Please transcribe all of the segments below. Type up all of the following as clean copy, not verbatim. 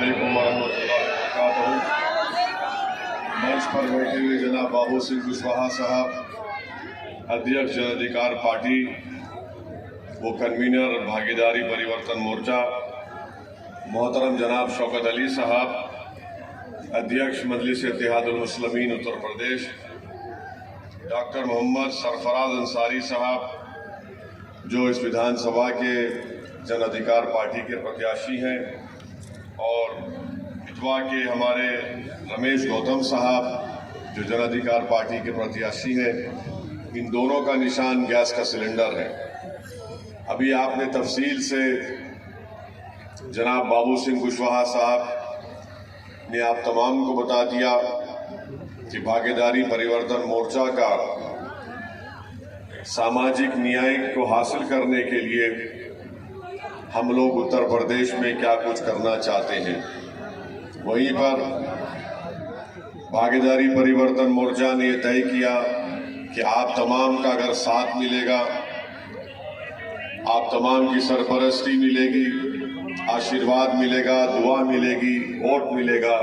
अस्सलामुअलैकुम वरहमतुल्लाहि वबरकातुहू। मंच पर बैठे हुए जनाब बाबू सिंह कुशवाहा साहब, अध्यक्ष जन अधिकार पार्टी वो कन्वीनर भागीदारी परिवर्तन मोर्चा, मोहतरम जनाब शौकत अली साहब, अध्यक्ष मजलिस इत्तेहादुल मुस्लिमीन उत्तर प्रदेश, डॉक्टर मोहम्मद सरफराज अंसारी साहब जो इस विधानसभा के जन अधिकार पार्टी के प्रत्याशी हैं, और इतवा के हमारे रमेश गौतम साहब जो जन अधिकार पार्टी के प्रत्याशी हैं। इन दोनों का निशान गैस का सिलेंडर है। अभी आपने तफसील से जनाब बाबू सिंह कुशवाहा साहब ने आप तमाम को बता दिया कि भागीदारी परिवर्तन मोर्चा का सामाजिक न्याय को हासिल करने के लिए हम लोग उत्तर प्रदेश में क्या कुछ करना चाहते हैं। वहीं पर भागीदारी परिवर्तन मोर्चा ने तय किया कि आप तमाम का अगर साथ मिलेगा, आप तमाम की सरपरस्ती मिलेगी, आशीर्वाद मिलेगा, दुआ मिलेगी, वोट मिलेगा,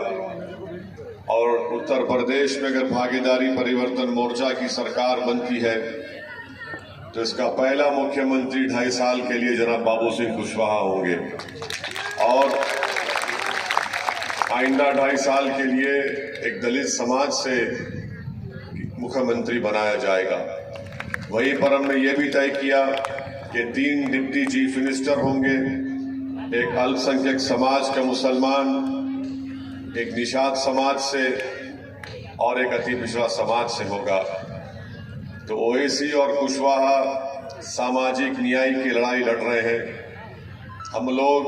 और उत्तर प्रदेश में अगर भागीदारी परिवर्तन मोर्चा की सरकार बनती है तो इसका पहला मुख्यमंत्री 2.5 साल के लिए जनाब बाबू सिंह कुशवाहा होंगे, और आइंदा 2.5 साल के लिए एक दलित समाज से मुख्यमंत्री बनाया जाएगा। वहीं पर हमने ये भी तय किया कि 3 डिप्टी चीफ मिनिस्टर होंगे, एक अल्पसंख्यक समाज का मुसलमान, एक निषाद समाज से और एक अति पिछड़ा समाज से होगा। तो ओवैसी और कुशवाहा सामाजिक न्याय की लड़ाई लड़ रहे हैं, हम लोग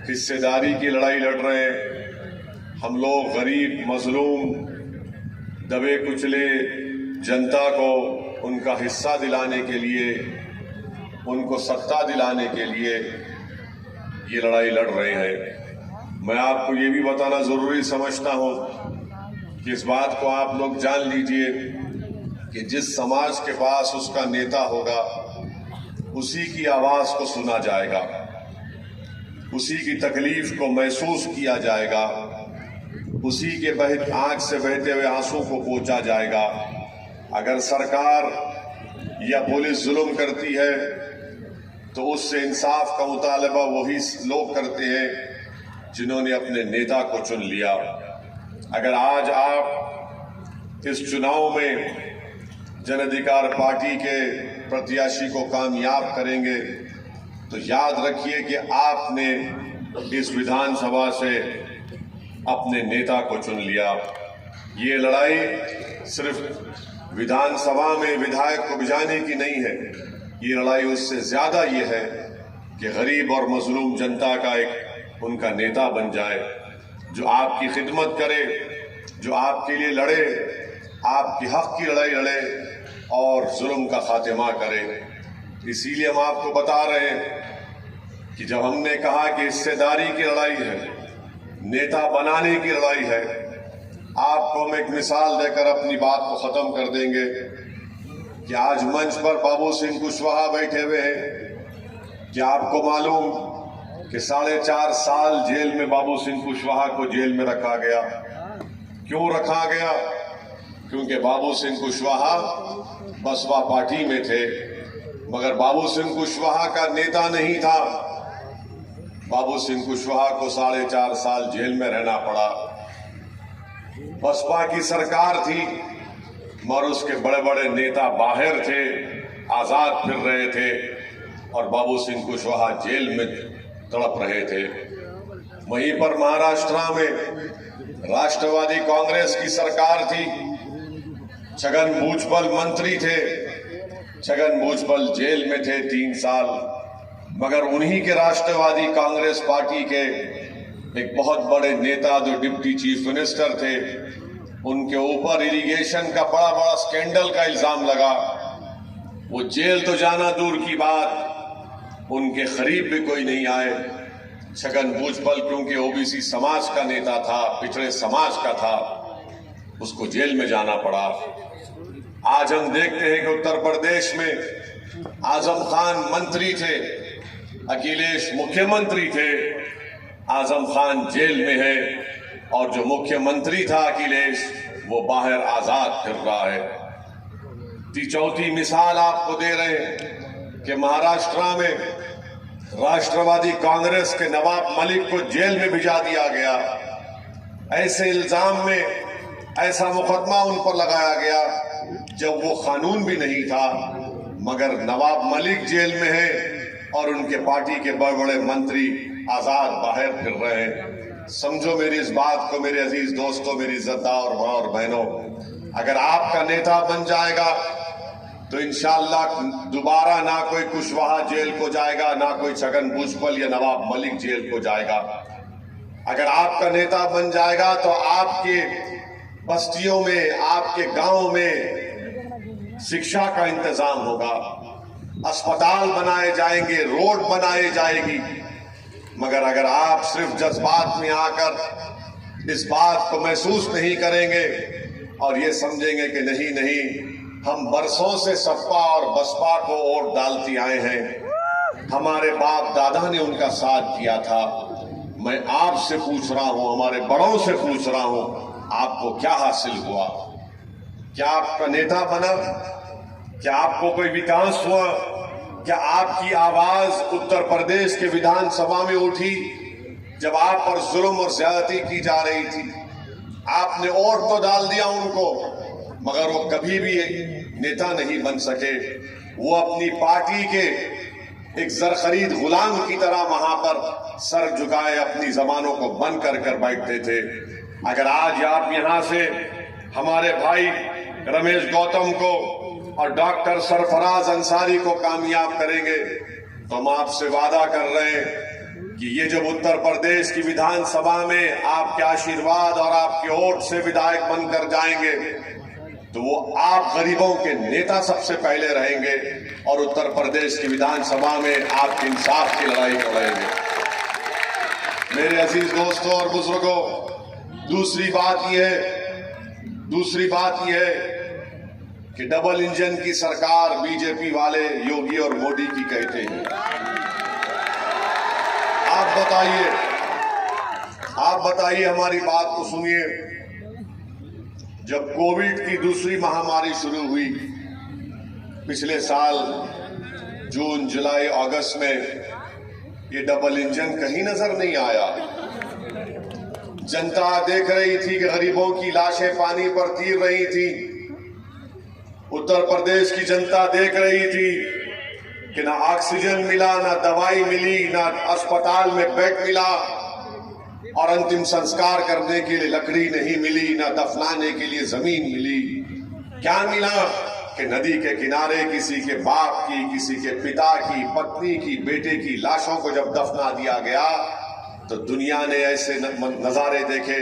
हिस्सेदारी की लड़ाई लड़ रहे हैं। हम लोग गरीब, मजलूम, दबे कुचले जनता को उनका हिस्सा दिलाने के लिए, उनको सत्ता दिलाने के लिए ये लड़ाई लड़ रहे हैं। मैं आपको ये भी बताना जरूरी समझता हूँ कि इस बात को आप लोग जान लीजिए कि जिस समाज के पास उसका नेता होगा उसी की आवाज को सुना जाएगा, उसी की तकलीफ को महसूस किया जाएगा, उसी के आंख से बहते हुए आंसू को पोंछा जाएगा। अगर सरकार या पुलिस जुल्म करती है तो उससे इंसाफ का मुतालबा वही लोग करते हैं जिन्होंने अपने नेता को चुन लिया। अगर आज आप इस चुनाव में जन अधिकार पार्टी के प्रत्याशी को कामयाब करेंगे तो याद रखिए कि आपने इस विधानसभा से अपने नेता को चुन लिया। ये लड़ाई सिर्फ विधानसभा में विधायक को भिजाने की नहीं है, ये लड़ाई उससे ज्यादा ये है कि गरीब और मजलूम जनता का एक उनका नेता बन जाए, जो आपकी खिदमत करे, जो आपके लिए लड़े, आपकी हक की लड़ाई लड़े और जुल्म का खात्मा करे। इसीलिए हम आपको बता रहे हैं कि जब हमने कहा कि हिस्सेदारी की लड़ाई है, नेता बनाने की लड़ाई है, आपको हम एक मिसाल देकर अपनी बात को खत्म कर देंगे कि आज मंच पर बाबू सिंह कुशवाहा बैठे हुए हैं। क्या आपको मालूम कि 4.5 साल जेल में बाबू सिंह कुशवाहा को जेल में रखा गया? क्यों रखा गया? क्योंकि बाबू सिंह कुशवाहा बसपा पार्टी में थे, मगर बाबू सिंह कुशवाहा का नेता नहीं था। बाबू सिंह कुशवाहा को 4.5 साल जेल में रहना पड़ा। बसपा की सरकार थी मगर उसके बड़े बड़े नेता बाहर थे, आजाद फिर रहे थे, और बाबू सिंह कुशवाहा जेल में तड़प रहे थे। वहीं पर महाराष्ट्र में राष्ट्रवादी कांग्रेस की सरकार थी, छगन भुजबल मंत्री थे, छगन भुजबल जेल में थे 3 साल, मगर उन्हीं के राष्ट्रवादी कांग्रेस पार्टी के एक बहुत बड़े नेता जो डिप्टी चीफ मिनिस्टर थे, उनके ऊपर इरिगेशन का बड़ा स्कैंडल का इल्जाम लगा। वो जेल तो जाना दूर की बात, उनके करीब भी कोई नहीं आए। छगन भुजबल क्योंकि ओबीसी समाज का नेता था, पिछड़े समाज का था, उसको जेल में जाना पड़ा। आज हम देखते हैं कि उत्तर प्रदेश में आजम खान मंत्री थे, अखिलेश मुख्यमंत्री थे, आजम खान जेल में है और जो मुख्यमंत्री था अखिलेश वो बाहर आजाद फिर रहा है। चौथी मिसाल आपको दे रहे हैं कि महाराष्ट्र में राष्ट्रवादी कांग्रेस के नवाब मलिक को जेल में भिजा दिया गया। ऐसे इल्जाम में ऐसा मुकदमा उन पर लगाया गया जब वो कानून भी नहीं था, मगर नवाब मलिक जेल में है और उनके पार्टी के बड़े बड़े मंत्री आजाद बाहर फिर रहे हैं। समझो मेरी इस बात को मेरे अजीज दोस्तों, मेरी इज्जतदार माँ और बहनों, अगर आपका नेता बन जाएगा तो इंशाअल्लाह दोबारा ना कोई कुशवाहा जेल को जाएगा, ना कोई छगन भुजबल या नवाब मलिक जेल को जाएगा। अगर आपका नेता बन जाएगा तो आपके बस्तियों में, आपके गांव में शिक्षा का इंतजाम होगा, अस्पताल बनाए जाएंगे, रोड बनाए जाएगी। मगर अगर आप सिर्फ जज्बात में आकर इस बात को महसूस नहीं करेंगे और ये समझेंगे कि नहीं नहीं हम बरसों से सपा और बसपा को वोट डालते आए हैं, हमारे बाप दादा ने उनका साथ दिया था, मैं आपसे पूछ रहा हूं, हमारे बड़ों से पूछ रहा हूं, आपको क्या हासिल हुआ? क्या आपका नेता बना? क्या आपको कोई विकास हुआ? क्या आपकी आवाज उत्तर प्रदेश के विधानसभा में उठी जब आप पर जुल्म और ज्यादती की जा रही थी? आपने और तो डाल दिया उनको, मगर वो कभी भी नेता नहीं बन सके। वो अपनी पार्टी के एक जरखरीद गुलाम की तरह वहां पर सर झुकाए अपनी जबानों को बंद कर बैठते थे। अगर आज आप यहां से हमारे भाई रमेश गौतम को और डॉक्टर सरफराज अंसारी को कामयाब करेंगे तो हम आपसे वादा कर रहे हैं कि ये जब उत्तर प्रदेश की विधानसभा में आपके आशीर्वाद और आपके वोट से विधायक बनकर जाएंगे तो वो आप गरीबों के नेता सबसे पहले रहेंगे और उत्तर प्रदेश की विधानसभा में आप इंसाफ की लड़ाई लड़ेंगे। मेरे अजीज दोस्तों और बुजुर्गों, दूसरी बात यह है कि डबल इंजन की सरकार बीजेपी वाले योगी और मोदी की कहते हैं। आप बताइए, हमारी बात को सुनिए। जब कोविड की दूसरी महामारी शुरू हुई पिछले साल जून, जुलाई, अगस्त में, ये डबल इंजन कहीं नजर नहीं आया। जनता देख रही थी कि गरीबों की लाशें पानी पर तीर रही थी। उत्तर प्रदेश की जनता देख रही थी कि ना ऑक्सीजन मिला, ना दवाई मिली, ना अस्पताल में बेड मिला और अंतिम संस्कार करने के लिए लकड़ी नहीं मिली, ना दफनाने के लिए जमीन मिली। क्या मिला कि नदी के किनारे किसी के बाप की, किसी के पिता की, पत्नी की, बेटे की लाशों को जब दफना दिया गया तो दुनिया ने ऐसे नजारे देखे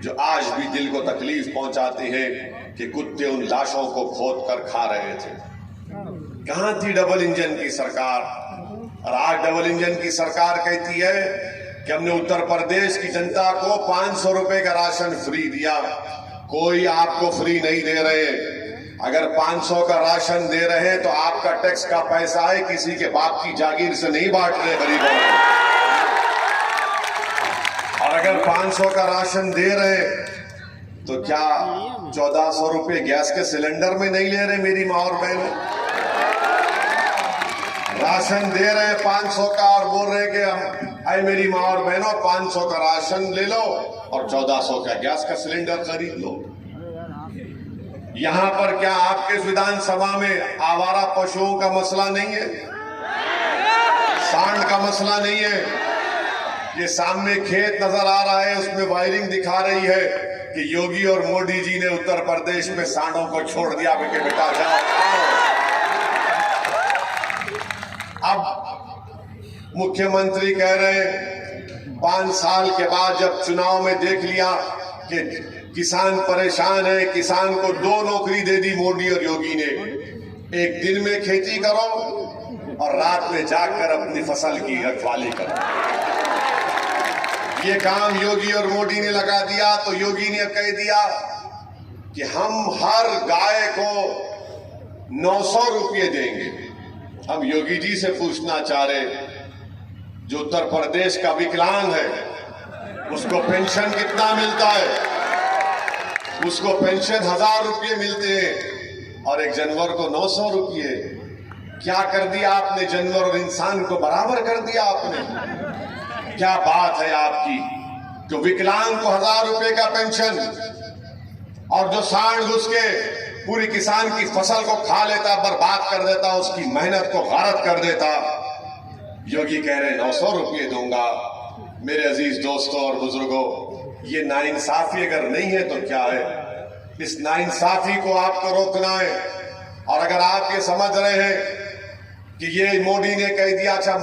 जो आज भी दिल को तकलीफ पहुंचाते हैं कि कुत्ते उन लाशों को खोद कर खा रहे थे। कहां थी डबल इंजन की सरकार? और आज डबल इंजन की सरकार कहती है कि हमने उत्तर प्रदेश की जनता को 500 रुपए का राशन फ्री दिया। कोई आपको फ्री नहीं दे रहे। अगर 500 का राशन दे रहे हैं तो आपका टैक्स का पैसा है, किसी के बाप की जागीर से नहीं बांट रहे गरीबों को। और अगर 500 का राशन दे रहे तो क्या 1400 रुपए गैस के सिलेंडर में नहीं ले रहे मेरी माँ और बहनों? राशन दे रहे 500 का और बोल रहे कि हम आए मेरी माँ और बहनों 500 का राशन ले लो और 1400 का गैस का सिलेंडर खरीद लो। यहां पर क्या आपके विधानसभा में आवारा पशुओं का मसला नहीं है? सांड का मसला नहीं है? ये सामने खेत नजर आ रहा है, उसमें वायरिंग दिखा रही है कि योगी और मोदी जी ने उत्तर प्रदेश में सांडों को छोड़ दिया कि बेटा जाओ। अब मुख्यमंत्री कह रहे 5 साल के बाद जब चुनाव में देख लिया कि किसान परेशान है, किसान को 2 नौकरी दे दी मोदी और योगी ने। एक दिन में खेती करो और रात में जाकर अपनी फसल की रखवाली करो। ये काम योगी और मोदी ने लगा दिया तो योगी ने कह दिया कि हम हर गाय को 900 रुपये देंगे। हम योगी जी से पूछना चाह रहे, जो उत्तर प्रदेश का विकलांग है, उसको पेंशन कितना मिलता है? उसको पेंशन 1000 रुपये मिलते हैं और एक जानवर को 900 रुपये। क्या कर दिया आपने? जानवर और इंसान को बराबर कर दिया आपने। क्या बात है आपकी? जो विकलांग को 1000 रुपये का पेंशन और जो सांड घुस के पूरी किसान की फसल को खा लेता, बर्बाद कर देता, उसकी मेहनत को गारत कर देता, योगी कह रहे 900 रुपये दूंगा। मेरे अजीज दोस्तों और बुजुर्गों, ये नाइंसाफी अगर नहीं है तो क्या है? इस नाइंसाफी को आपको रोकना है। और अगर आप ये समझ रहे हैं कि ये मोदी ने कह दिया, अच्छा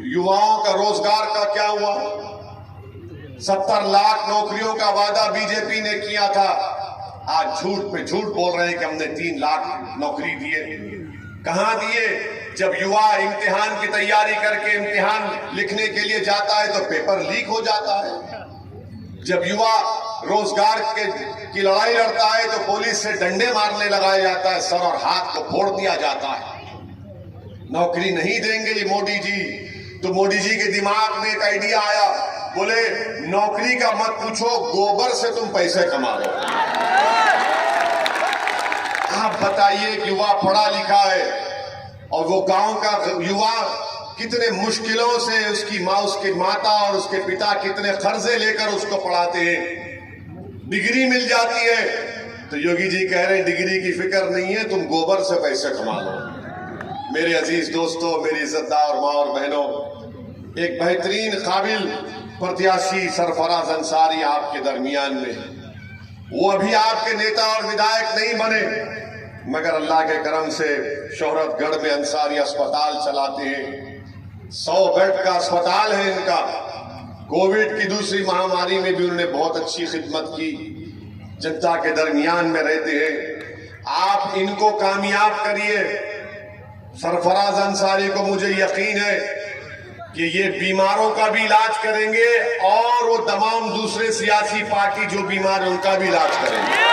युवाओं का रोजगार का क्या हुआ? 70 लाख नौकरियों का वादा बीजेपी ने किया था, आज झूठ पे झूठ बोल रहे हैं कि हमने 3 लाख नौकरी दिए। कहां दिए? जब युवा इम्तिहान की तैयारी करके इम्तिहान लिखने के लिए जाता है तो पेपर लीक हो जाता है। जब युवा रोजगार की लड़ाई लड़ता है तो पुलिस से डंडे मारने लगाया जाता है, सर और हाथ को फोड़ दिया जाता है। नौकरी नहीं देंगे ये मोदी जी। तो मोदी जी के दिमाग में एक आइडिया आया, बोले नौकरी का मत पूछो, गोबर से तुम पैसे कमा लो। आप बताइए कि युवा पढ़ा लिखा है और वो गांव का युवा कितने मुश्किलों से उसकी माँ, उसकी माता और उसके पिता कितने कर्जे लेकर उसको पढ़ाते हैं। डिग्री मिल जाती है तो योगी जी कह रहे हैं डिग्री की फिक्र नहीं है, तुम गोबर से पैसे कमा लो। मेरे अजीज दोस्तों, मेरी इज्जतदार माँ और बहनों, एक बेहतरीन काबिल प्रत्याशी सरफराज अंसारी आपके दरमियान में। वो अभी आपके नेता और विधायक नहीं बने, मगर अल्लाह के करम से शोहरतगढ़ में अंसारी अस्पताल चलाते हैं। 100 बेड का अस्पताल है इनका। कोविड की दूसरी महामारी में भी उन्होंने बहुत अच्छी खिदमत की, जनता के दरमियान में रहते हैं। आप इनको कामयाब करिए। सरफराज अंसारी को मुझे यकीन है कि ये बीमारों का भी इलाज करेंगे और वो तमाम दूसरे सियासी पार्टी जो बीमार है उनका भी इलाज करेंगे।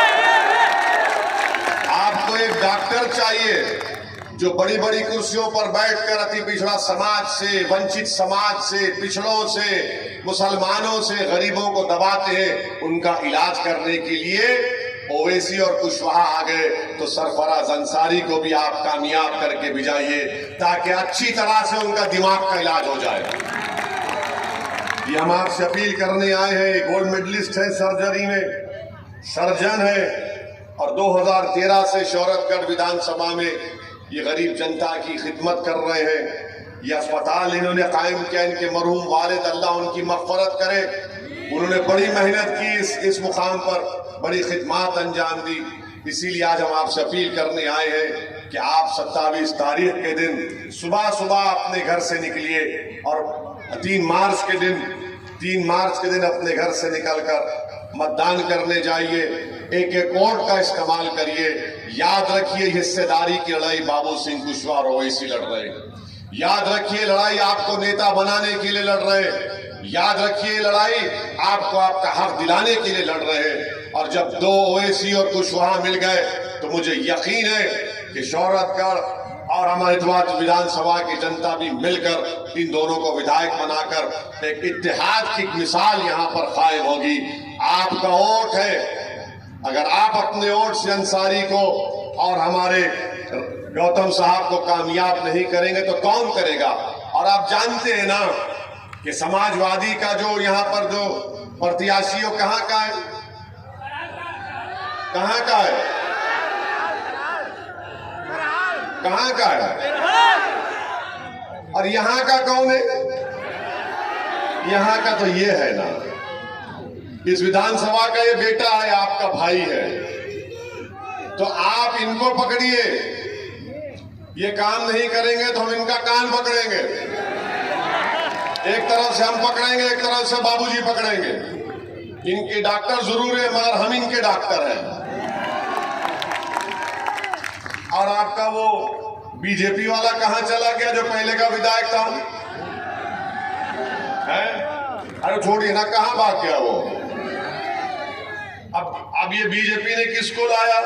आपको एक डॉक्टर चाहिए जो बड़ी बड़ी कुर्सियों पर बैठकर अति पिछड़ा समाज से, वंचित समाज से, पिछड़ों से, मुसलमानों से, गरीबों को दबाते हैं। उनका इलाज करने के लिए ओवैसी और कुशवाहा आ गए, तो सरफराज अंसारी को भी आप कामयाब करके भिजाइए ताकि अच्छी तरह से उनका दिमाग का इलाज हो जाए। ये हम आपसे अपील करने आए हैं। गोल्ड मेडलिस्ट है सर्जरी में, सर्जन है और 2013 से शोहरतगढ़ विधानसभा में ये गरीब जनता की खिदमत कर रहे हैं। ये अस्पताल इन्होंने कायम किया। इनके मरहूम वालिद, अल्लाह उनकी मग़फ़िरत करे, उन्होंने बड़ी मेहनत की, इस मुकाम पर बड़ी खिदमत अंजाम दी। इसीलिए आज हम आपसे अपील करने आए हैं कि आप 27 तारीख के दिन सुबह सुबह अपने घर से निकलिए और 3 मार्च के दिन अपने घर से निकलकर मतदान करने जाइए। एक वोट का इस्तेमाल करिए। याद रखिए हिस्सेदारी की लड़ाई बाबू सिंह कुशवाहा और ओवैसी लड़ रहे हैं। याद रखिए लड़ाई आपको नेता बनाने के लिए लड़ रहे हैं। याद रखिए लड़ाई आपको आपका हक दिलाने के लिए लड़ रहे हैं। और जब 2 ओवैसी और कुशवाहा मिल गए तो मुझे यकीन है कि शोहरतगढ़ और अहमदाबाद विधानसभा की जनता भी मिलकर इन दोनों को विधायक बनाकर एक इत्तेहाद की मिसाल यहाँ पर कायम होगी। आपका वोट है। अगर आप अपने वोट से अंसारी को और हमारे गौतम साहब को कामयाब नहीं करेंगे तो कौन करेगा? और आप जानते हैं ना कि समाजवादी का जो यहाँ पर जो प्रत्याशी हो कहाँ का है? कहाँ का है? कहाँ का है? और यहाँ का कौन है? यहाँ का तो ये है ना, इस विधानसभा का ये बेटा है, आपका भाई है। तो आप इनको पकड़िए। ये काम नहीं करेंगे तो हम इनका कान पकड़ेंगे। एक तरफ से हम पकड़ेंगे, एक तरफ से बाबूजी पकड़ेंगे। इनके डॉक्टर जरूर है मगर हम इनके डॉक्टर हैं। और आपका वो बीजेपी वाला कहां चला गया जो पहले का विधायक था? है? अरे छोड़िए ना, कहां भाग गया वो? अब ये बीजेपी ने किसको लाया?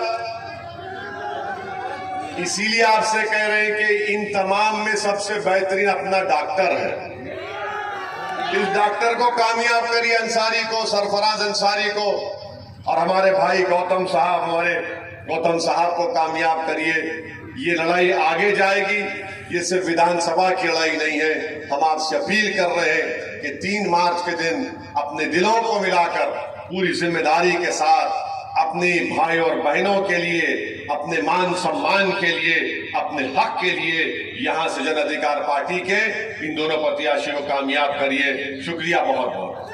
इसीलिए आपसे कह रहे हैं कि इन तमाम में सबसे बेहतरीन अपना डॉक्टर है। इस डॉक्टर को कामयाब करिए, अंसारी को, सरफराज अंसारी को, और हमारे भाई गौतम साहब को कामयाब करिए। ये लड़ाई आगे जाएगी, ये सिर्फ विधानसभा की लड़ाई नहीं है। हम आपसे अपील कर रहे हैं कि 3 मार्च के दिन अपने दिलों को मिलाकर पूरी जिम्मेदारी के साथ अपने भाई और बहनों के लिए, अपने मान सम्मान के लिए, अपने हक के लिए यहां से जन अधिकार पार्टी के इन दोनों प्रत्याशियों को कामयाब करिए। शुक्रिया बहुत बहुत।